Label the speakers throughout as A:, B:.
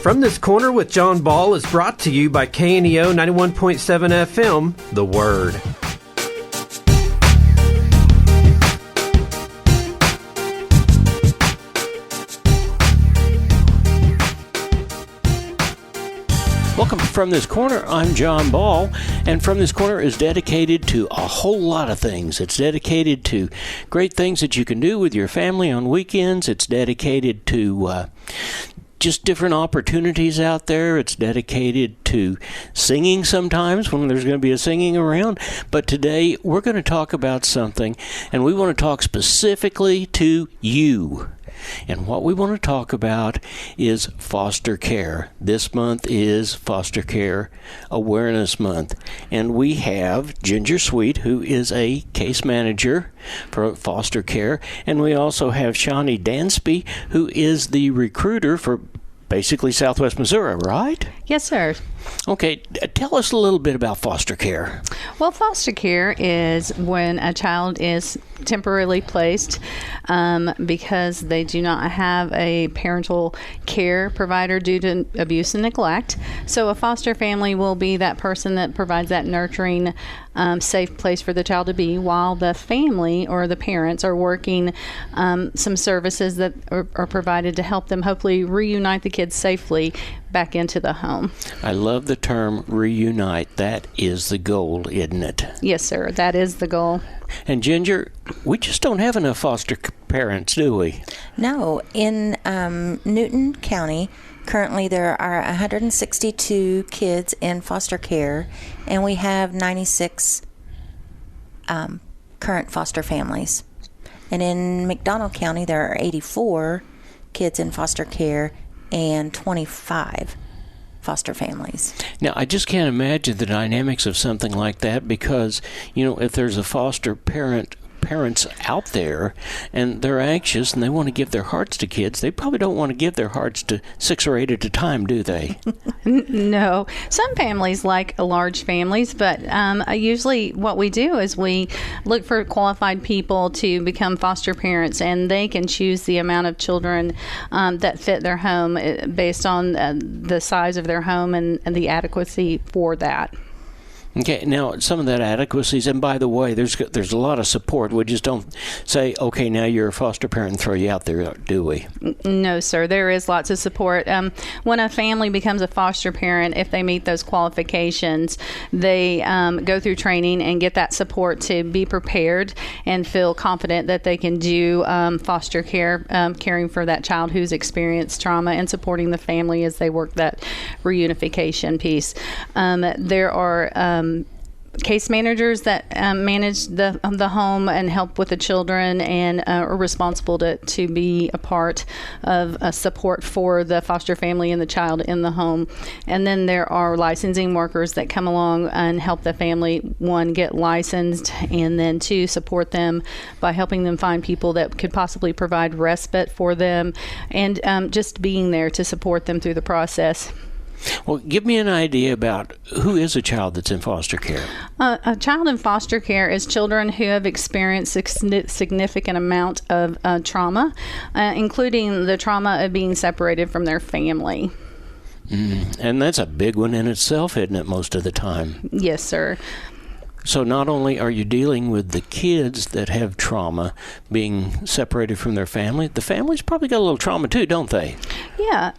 A: From This Corner with John Ball is brought to you by KNEO 91.7 FM, The Word.
B: Welcome to From This Corner. I'm John Ball, and From This Corner is dedicated to a whole lot of things. It's dedicated to great things that you can do with your family on weekends. It's dedicated to just different opportunities out there. It's dedicated to singing sometimes when there's going to be a singing around. But today we're going to talk about something, and we want to talk specifically to you. And what we want to talk about is foster care. This month is Foster Care Awareness Month. And we have Ginger Sweet, who is a case manager for foster care. And we also have Shonnie Dansby, who is the recruiter for basically Southwest Missouri, right?
C: Yes, sir.
B: Okay, tell us a little bit about foster care.
C: Well, foster care is when a child is temporarily placed because they do not have a parental care provider due to abuse and neglect. So a foster family will be that person that provides that nurturing, safe place for the child to be, while the family or the parents are working some services that are provided to help them hopefully reunite the kids safely back into the home.
B: I love the term reunite. That is the goal, isn't it?
C: Yes, sir. That is the goal.
B: And Ginger, we just don't have enough foster parents, do we?
D: No. In Newton County, currently there are 162 kids in foster care, and we have 96 current foster families. And in McDonald County, there are 84 kids in foster care and 25 foster families.
B: Now, I just can't imagine the dynamics of something like that because, you know, if there's a foster parents out there and they're anxious and they want to give their hearts to kids, they probably don't want to give their hearts to 6 or 8 at a time, do they?
C: No. Some families like large families, but usually what we do is we look for qualified people to become foster parents, and they can choose the amount of children that fit their home based on the size of their home and the adequacy for that.
B: Okay, now some of that adequacies, and by the way, there's a lot of support. We just don't say, okay, now you're a foster parent and throw you out there, do we?
C: No, sir. There is lots of support. When a family becomes a foster parent, if they meet those qualifications, they go through training and get that support to be prepared and feel confident that they can do foster care, caring for that child who's experienced trauma and supporting the family as they work that reunification piece. There are case managers that manage the home and help with the children and are responsible to be a part of support for the foster family and the child in the home. And then there are licensing workers that come along and help the family, one, get licensed, and then two, support them by helping them find people that could possibly provide respite for them and just being there to support them through the process.
B: Well, give me an idea about who is a child that's in foster care.
C: A child in foster care is children who have experienced a significant amount of trauma, including the trauma of being separated from their family.
B: And that's a big one in itself, isn't it, most of the time?
C: Yes, sir.
B: So not only are you dealing with the kids that have trauma being separated from their family, the family's probably got a little trauma too, don't they?
C: Yeah.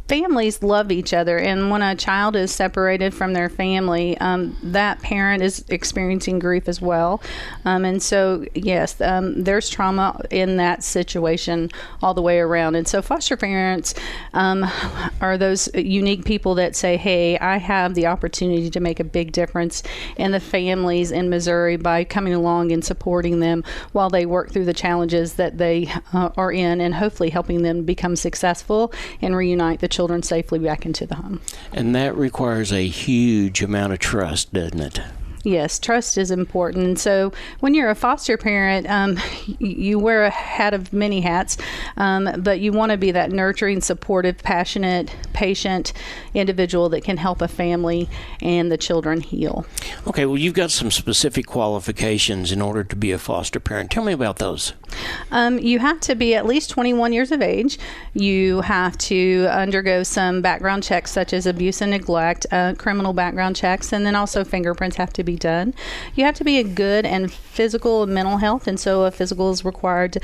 C: Families love each other, and when a child is separated from their family, that parent is experiencing grief as well. And so, yes, there's trauma in that situation all the way around. And so foster parents are those unique people that say, hey, I have the opportunity to make a big difference in the families in Missouri by coming along and supporting them while they work through the challenges that they are in, and hopefully helping them become successful and reunite the children safely back into the home.
B: And that requires a huge amount of trust, doesn't it?
C: Yes, trust is important. So when you're a foster parent, you wear a hat of many hats, but you want to be that nurturing, supportive, passionate, patient individual that can help a family and the children heal.
B: Okay, well, you've got some specific qualifications in order to be a foster parent. Tell me about those.
C: You have to be at least 21 years of age. You have to undergo some background checks such as abuse and neglect, criminal background checks, and then also fingerprints have to be done. You have to be in good and physical and mental health, and so a physical is required.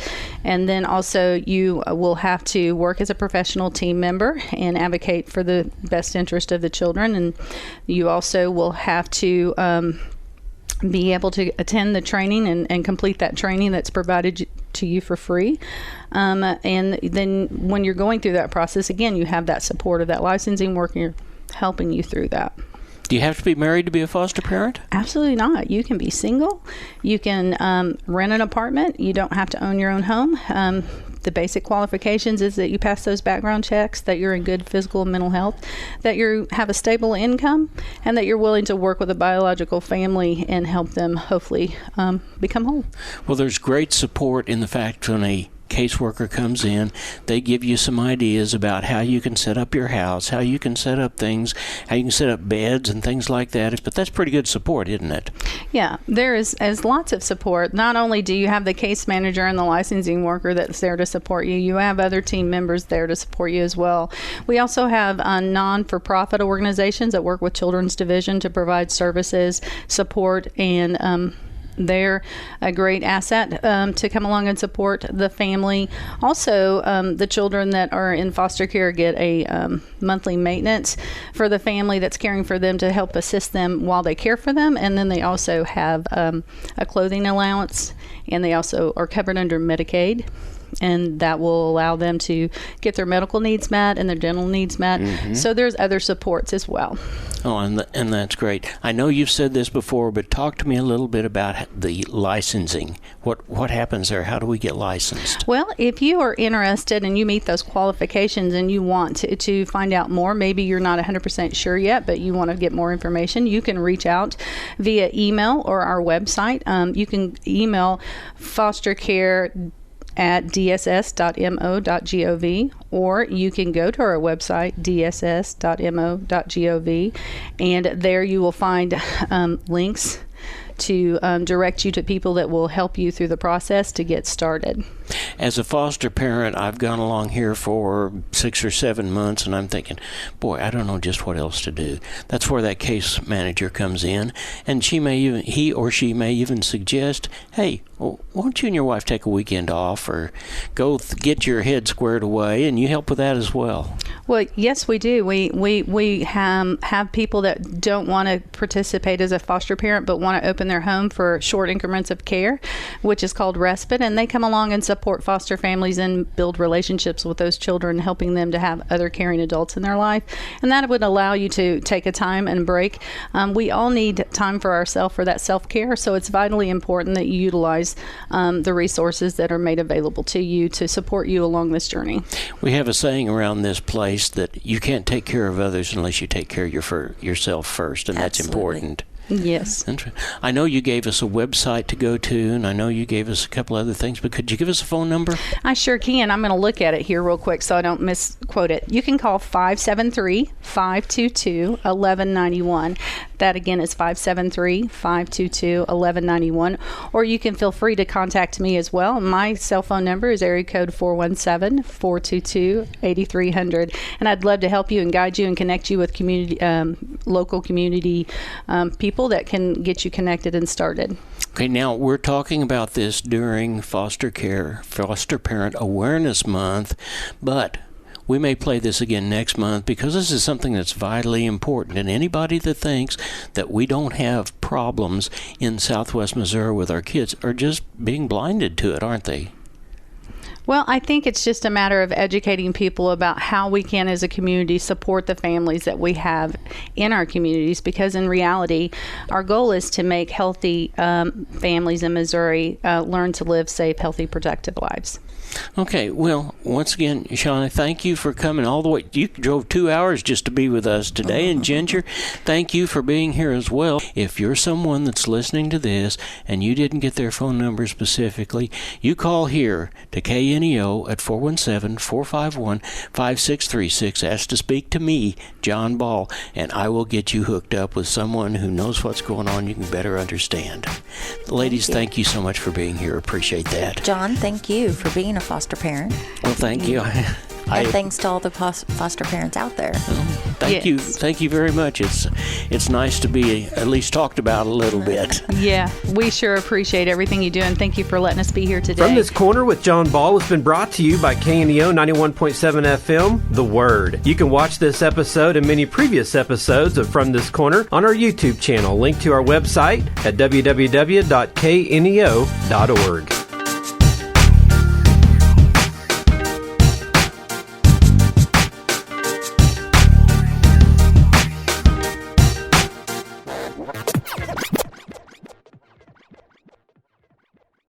C: And then also you will have to work as a professional team member and advocate for the best interest of the children. And you also will have to be able to attend the training and complete that training that's provided to you for free. And then when you're going through that process, again, you have that support of that licensing worker helping you through that.
B: Do you have to be married to be a foster parent?
C: Absolutely not. You can be single. You can rent an apartment. You don't have to own your own home. The basic qualifications is that you pass those background checks, that you're in good physical and mental health, that you have a stable income, and that you're willing to work with a biological family and help them hopefully become whole.
B: Well, there's great support in the fact when a caseworker comes in, they give you some ideas about how you can set up your house, how you can set up things, how you can set up beds and things like that. But that's pretty good support, isn't it?
C: Yeah, there is lots of support. Not only do you have the case manager and the licensing worker that's there to support you, you have other team members there to support you as well. We also have non-for-profit organizations that work with Children's Division to provide services, support, and they're a great asset to come along and support the family. Also, the children that are in foster care get a monthly maintenance for the family that's caring for them to help assist them while they care for them. And then they also have a clothing allowance, and they also are covered under Medicaid. And that will allow them to get their medical needs met and their dental needs met. Mm-hmm. So there's other supports as well.
B: Oh, and that's great. I know you've said this before, but talk to me a little bit about the licensing. What happens there? How do we get licensed?
C: Well, if you are interested and you meet those qualifications and you want to find out more, maybe you're not 100% sure yet, but you want to get more information, you can reach out via email or our website. You can email fostercare at dss.mo.gov, or you can go to our website, dss.mo.gov, and there you will find links to direct you to people that will help you through the process to get started.
B: As a foster parent, I've gone along here for 6 or 7 months, and I'm thinking, boy, I don't know just what else to do. That's where that case manager comes in, and he or she may even suggest, hey, well, why don't you and your wife take a weekend off, or go get your head squared away, and you help with that as well.
C: Well, yes, we do. We have people that don't want to participate as a foster parent, but want to open their home for short increments of care, which is called Respite, and they come along and support foster families and build relationships with those children, helping them to have other caring adults in their life. And that would allow you to take a time and break. We all need time for ourselves, for that self-care, so it's vitally important that you utilize the resources that are made available to you to support you along this journey.
B: We have a saying around this place that you can't take care of others unless you take care of yourself first, and that's important.
C: Yes.
B: I know you gave us a website to go to, and I know you gave us a couple other things, but could you give us a phone number?
C: I sure can. I'm going to look at it here real quick so I don't misquote it. You can call 573-522-1191. That again is 573-522-1191. Or you can feel free to contact me as well. My cell phone number is area code 417-422-8300. And I'd love to help you and guide you and connect you with local community people that can get you connected and started.
B: Okay, now we're talking about this during Foster Parent Awareness Month, but we may play this again next month because this is something that's vitally important. And anybody that thinks that we don't have problems in Southwest Missouri with our kids are just being blinded to it, aren't they?
C: Well, I think it's just a matter of educating people about how we can, as a community, support the families that we have in our communities, because in reality, our goal is to make healthy families in Missouri learn to live safe, healthy, productive lives.
B: Okay, well, once again, Shonnie, thank you for coming all the way. You drove 2 hours just to be with us today. And Ginger, thank you for being here as well. If you're someone that's listening to this and you didn't get their phone number specifically, you call here to KNEO at 417-451-5636. Ask to speak to me, John Ball, and I will get you hooked up with someone who knows what's going on. You can better understand. Ladies, thank you so much for being here. Appreciate that.
D: John, thank you for being a foster parent.
B: Well, thank you.
D: And thanks to all the foster parents out there.
B: Thank you very much. It's nice to be at least talked about a little bit.
C: Yeah, we sure appreciate everything you do, and thank you for letting us be here today.
A: From This Corner with John Ball has been brought to you by KNEO 91.7 FM, The Word. You can watch this episode and many previous episodes of From This Corner on our YouTube channel. Link to our website at www.kneo.org.